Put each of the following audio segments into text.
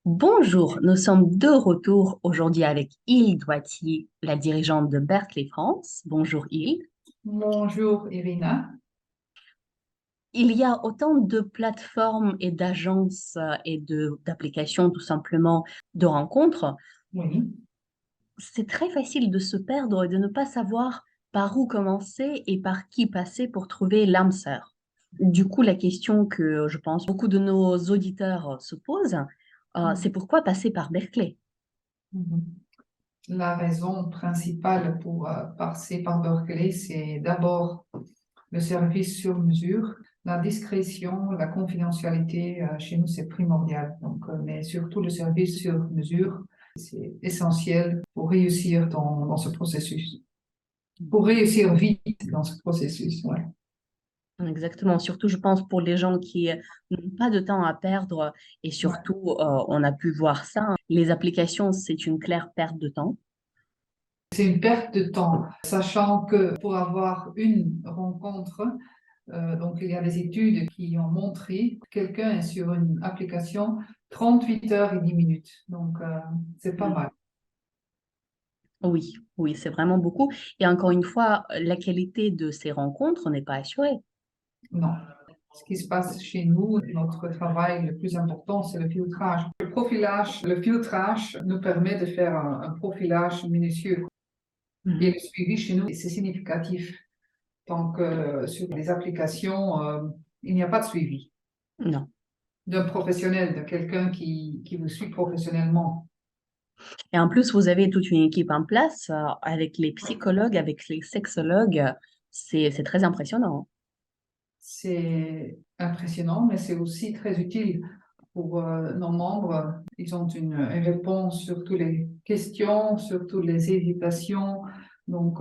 Bonjour, nous sommes de retour aujourd'hui avec Hilde Doitier, la dirigeante de Berkeley France. Bonjour Hilde. Bonjour Irina. Il y a autant de plateformes et d'agences et d'applications tout simplement de rencontres. Oui. C'est très facile de se perdre et de ne pas savoir par où commencer et par qui passer pour trouver l'âme sœur. Du coup, la question que je pense beaucoup de nos auditeurs se posent, c'est pourquoi passer par Berkeley? Mhm. La raison principale pour passer par Berkeley, c'est d'abord le service sur mesure. La discrétion, la confidentialité, chez nous, c'est primordial. Mais surtout le service sur mesure, c'est essentiel pour réussir dans ce processus. Pour réussir vite dans ce processus, ouais. Exactement, surtout je pense pour les gens qui n'ont pas de temps à perdre et Ouais. surtout on a pu voir ça, hein. Les applications, c'est une claire perte de temps. C'est une perte de temps, sachant que pour avoir une rencontre, donc, il y a des études qui ont montré que quelqu'un est sur une application 38 heures et 10 minutes. C'est pas Mm. mal. Oui, oui, c'est vraiment beaucoup. Et encore une fois, la qualité de ces rencontres n'est pas assurée. Non. Ce qui se passe chez nous, notre travail le plus important, c'est le filtrage. Le filtrage nous permet de faire un profilage minutieux. Et Mhm. le suivi chez nous, c'est significatif. Tant que sur les applications, il n'y a pas de suivi Non. d'un professionnel, de quelqu'un qui vous suit professionnellement. Et en plus, vous avez toute une équipe en place avec les psychologues, avec les sexologues. C'est très impressionnant. C'est impressionnant, mais c'est aussi très utile pour nos membres. Ils ont une réponse sur toutes les questions, sur toutes les hésitations. Donc,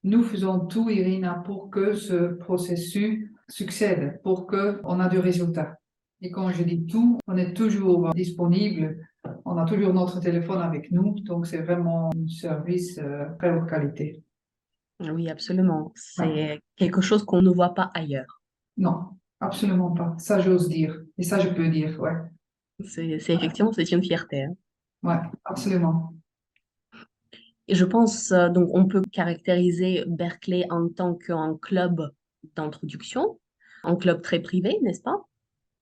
nous faisons tout, Irina, pour que ce processus succède, pour qu'on a du résultat. Et quand je dis tout, on est toujours disponible, on a toujours notre téléphone avec nous, donc c'est vraiment un service très haute qualité. Oui, absolument. Ouais. C'est quelque chose qu'on ne voit pas ailleurs. Non, absolument pas. Ça, j'ose dire. Et ça, je peux dire, ouais. Effectivement, c'est une fierté, hein. Ouais, absolument. Et je pense, donc, on peut caractériser Berkeley en tant qu'un club d'introduction, un club très privé, n'est-ce pas?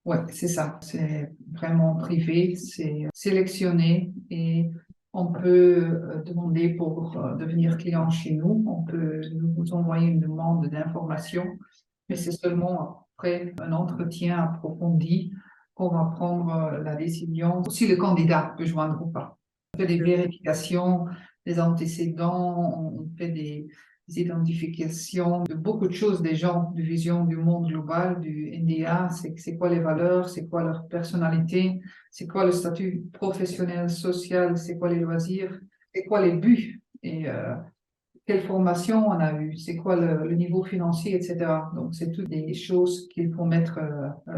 Ouais, c'est ça. C'est vraiment privé, c'est sélectionné et on peut demander pour devenir client chez nous. On peut nous envoyer une demande d'information, mais c'est seulement après un entretien approfondi qu'on va prendre la décision si le candidat peut joindre ou pas. On fait des vérifications des antécédents, on fait des identifications de beaucoup de choses des gens, de vision du monde global, du NDA, c'est quoi les valeurs, c'est quoi leur personnalité, c'est quoi le statut professionnel, social, c'est quoi les loisirs, c'est quoi les buts et quelle formation on a eu, c'est quoi le niveau financier, etc. Donc, c'est toutes des choses qu'il faut mettre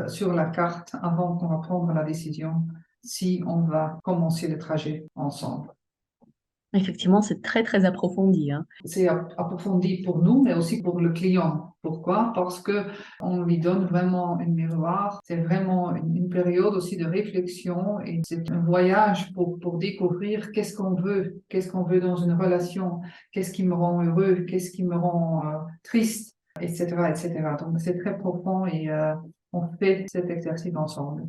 sur la carte avant qu'on va prendre la décision si on va commencer le trajet ensemble. Effectivement, c'est très, très approfondi, hein. C'est approfondi pour nous, mais aussi pour le client. Pourquoi? Parce que on lui donne vraiment une miroir. C'est vraiment une période aussi de réflexion et c'est un voyage pour découvrir qu'est-ce qu'on veut dans une relation, qu'est-ce qui me rend heureux, qu'est-ce qui me rend triste, etc., etc. Donc c'est très profond et on fait cet exercice ensemble.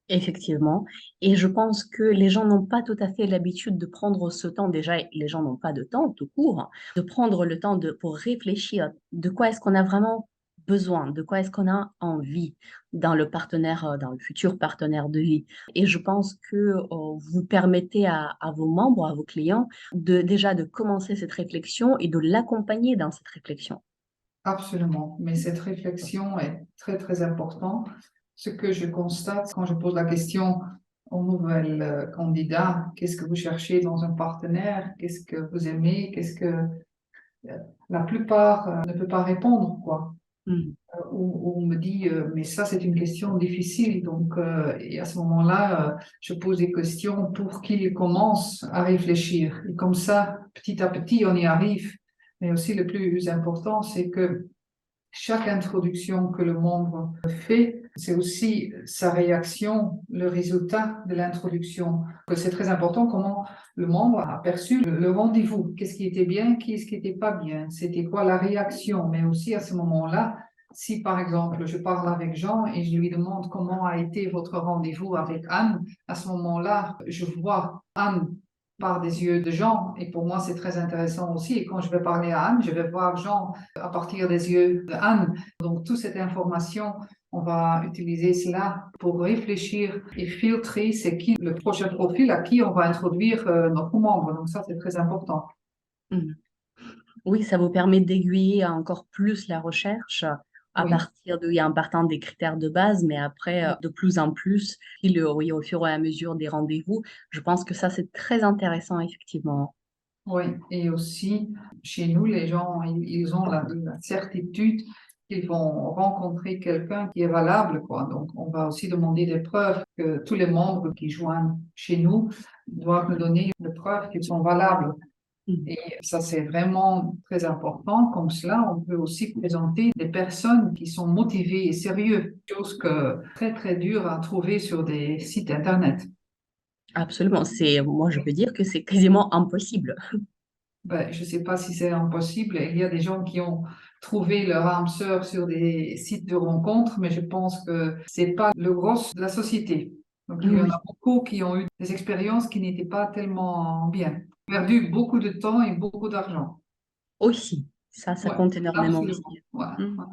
Effectivement. Et je pense que les gens n'ont pas tout à fait l'habitude de prendre ce temps. Déjà, les gens n'ont pas de temps tout court, hein, de prendre le temps pour réfléchir de quoi est-ce qu'on a vraiment besoin, de quoi est-ce qu'on a envie dans le partenaire, dans le futur partenaire de vie. Et je pense que vous permettez à vos membres, à vos clients, déjà de commencer cette réflexion et de l'accompagner dans cette réflexion. Absolument, mais cette réflexion est très, très importante. Ce que je constate quand je pose la question aux nouvelles candidats, qu'est-ce que vous cherchez dans un partenaire? Qu'est-ce que vous aimez? La plupart ne peut pas répondre, quoi. Mm. Ou on me dit, mais ça, c'est une question difficile. Et à ce moment-là, je pose des questions pour qu'ils commencent à réfléchir. Et comme ça, petit à petit, on y arrive. Mais aussi, le plus important, c'est que chaque introduction que le membre fait c'est aussi sa réaction, le résultat de l'introduction. C'est très important comment le membre a perçu le rendez-vous. Qu'est-ce qui était bien, qu'est-ce qui n'était pas bien. C'était quoi la réaction. Mais aussi à ce moment-là, si par exemple je parle avec Jean et je lui demande comment a été votre rendez-vous avec Anne, à ce moment-là, je vois Anne par des yeux de Jean et pour moi c'est très intéressant aussi. Et quand je vais parler à Anne, je vais voir Jean à partir des yeux de Anne. Donc toute cette information, on va utiliser cela pour réfléchir et filtrer c'est qui le prochain profil à qui on va introduire notre membre. Donc ça c'est très important. Mhm. Oui, ça vous permet d'aiguiller encore plus la recherche Oui. en partant des critères de base, mais après, de plus en plus, oui, au fur et à mesure des rendez-vous, je pense que ça, c'est très intéressant, effectivement. Oui, et aussi, chez nous, les gens, ils ont la certitude qu'ils vont rencontrer quelqu'un qui est valable, quoi. Donc, on va aussi demander des preuves que tous les membres qui joignent chez nous doivent nous donner des preuves qu'ils sont valables. Mhm. Et ça, c'est vraiment très important. Comme cela, on peut aussi présenter des personnes qui sont motivées et sérieuses, chose que très, très dur à trouver sur des sites Internet. Absolument. Moi, je peux dire que c'est quasiment impossible. Ben, je ne sais pas si c'est impossible. Il y a des gens qui ont trouvé leur âme sœur sur des sites de rencontres, mais je pense que c'est pas le gros de la société. Donc, il y en Oui, a beaucoup qui ont eu des expériences qui n'étaient pas tellement bien. Perdu beaucoup de temps et beaucoup d'argent. aussi. Ça Ouais, compte énormément aussi. absolument. Ouais, Mhm. ouais.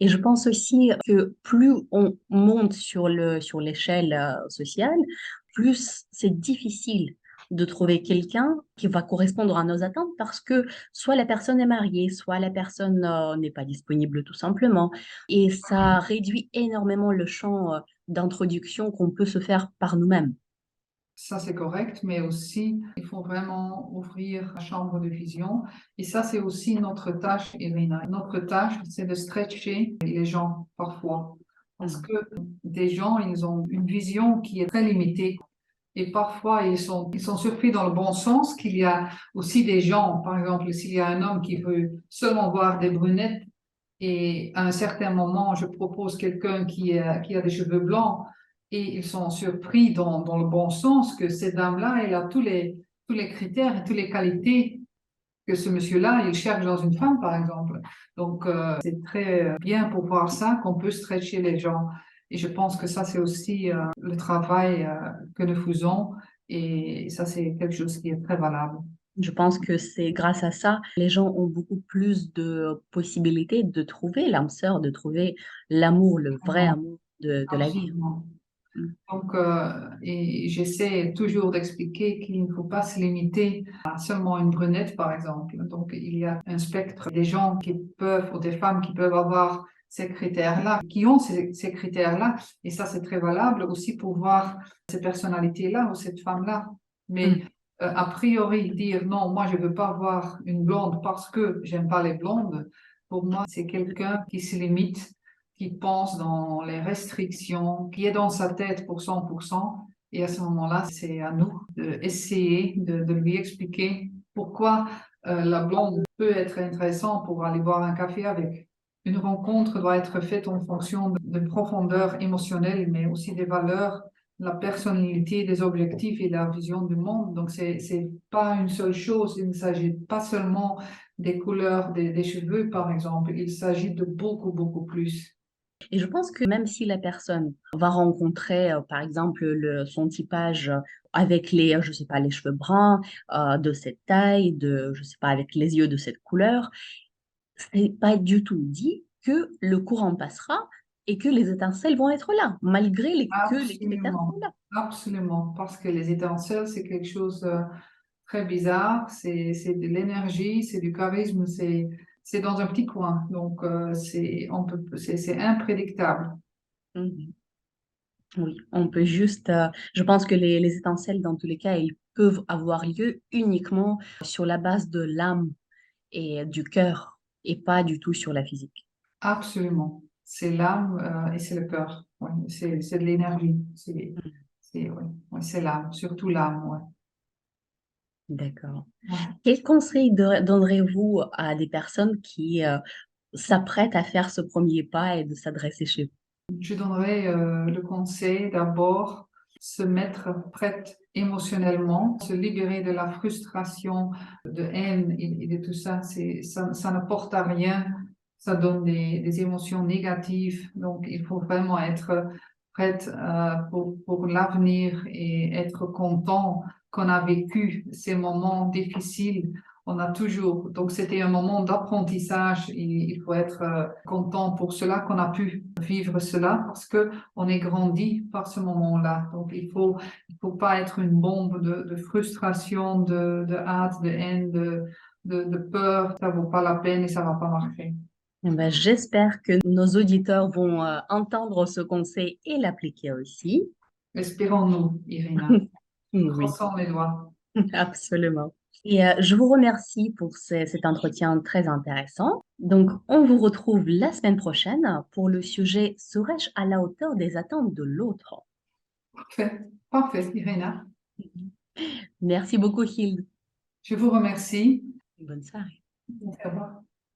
Et je pense aussi que plus on monte sur l'échelle sociale, plus c'est difficile de trouver quelqu'un qui va correspondre à nos attentes parce que soit la personne est mariée, soit la personne n'est pas disponible tout simplement. Et ça réduit énormément le champ d'introduction qu'on peut se faire par nous-mêmes. Ça, c'est correct, mais aussi, il faut vraiment ouvrir la chambre de vision. Et ça, c'est aussi notre tâche, Irina. Notre tâche, c'est de stretcher les gens parfois. Parce Mhm. que des gens, ils ont une vision qui est très limitée. Et parfois, ils sont surpris dans le bon sens qu'il y a aussi des gens, par exemple, s'il y a un homme qui veut seulement voir des brunettes, et à un certain moment, je propose quelqu'un qui a des cheveux blancs et ils sont surpris dans le bon sens que cette dame-là, elle a tous les critères et toutes les qualités que ce monsieur-là, il cherche dans une femme, par exemple. Donc, c'est très bien pour voir ça qu'on peut stretcher les gens. Et je pense que ça, c'est aussi le travail que nous faisons. Et ça, c'est quelque chose qui est très valable. Je pense que c'est grâce à ça, les gens ont beaucoup plus de possibilités de trouver l'âme sœur, de trouver l'amour, le vrai Absolument. amour de la vie. Absolument. Mm. Donc, et j'essaie toujours d'expliquer qu'il ne faut pas se limiter à seulement une brunette, par exemple. Donc, il y a un spectre des gens qui peuvent, ou des femmes qui peuvent avoir ces critères-là, qui ont ces critères-là. Et ça, c'est très valable aussi pour voir ces personnalités-là ou cette femme-là. Mais Mm. a priori, dire non, moi, je veux pas voir une blonde parce que j'aime pas les blondes, pour moi, c'est quelqu'un qui se limite qui pense dans les restrictions, qui est dans sa tête pour 100%. Et à ce moment-là, c'est à nous d'essayer de lui expliquer pourquoi la blonde peut être intéressante pour aller boire un café avec. Une rencontre doit être faite en fonction de profondeur émotionnelle, mais aussi des valeurs, la personnalité, des objectifs et la vision du monde. Donc, c'est pas une seule chose. Il ne s'agit pas seulement des couleurs des cheveux, par exemple. Il s'agit de beaucoup, beaucoup plus. Et je pense que même si la personne va rencontrer, par exemple, son typage avec je sais pas, les cheveux bruns, de cette taille, je sais pas, avec les yeux de cette couleur, c'est pas du tout dit que le courant passera et que les étincelles vont être là, malgré que les critères sont Absolument, là. absolument, parce que les étincelles, c'est quelque chose de très bizarre, c'est de l'énergie, c'est du charisme, c'est dans un petit coin, donc c'est imprédictable. Mhm. Oui, on peut juste, je pense que les étincelles, dans tous les cas, ils peuvent avoir lieu uniquement sur la base de l'âme et du cœur et pas du tout sur la physique. Absolument, c'est l'âme et c'est le cœur, ouais, c'est de l'énergie, ouais, ouais, c'est l'âme, surtout l'âme, ouais. D'accord. Ouais. Quel conseil donnerez-vous à des personnes qui s'apprêtent à faire ce premier pas et de s'adresser chez vous? Je donnerais le conseil d'abord se mettre prête émotionnellement, se libérer de la frustration, de haine et de tout ça. Ça ne porte à rien, ça donne des émotions négatives. Donc, il faut vraiment être prête pour l'avenir et être content qu'on a vécu ces moments difficiles. On a toujours, donc c'était un moment d'apprentissage et il faut être content pour cela qu'on a pu vivre cela parce que on est grandi par ce moment-là. Donc il faut pas être une bombe de frustration, de hâte, de haine, de peur. Ça vaut pas la peine et ça va pas marcher. Eh ben, j'espère que nos auditeurs vont entendre ce conseil et l'appliquer aussi. Espérons-nous, Irina. Oui, Croissons les doigts. absolument. Et je vous remercie pour cet entretien très intéressant. Donc, on vous retrouve la semaine prochaine pour le sujet Serais-je à la hauteur des attentes de l'autre? Parfait, parfait, Irina. Merci beaucoup, Hilde. Je vous remercie. Bonne soirée. Au revoir.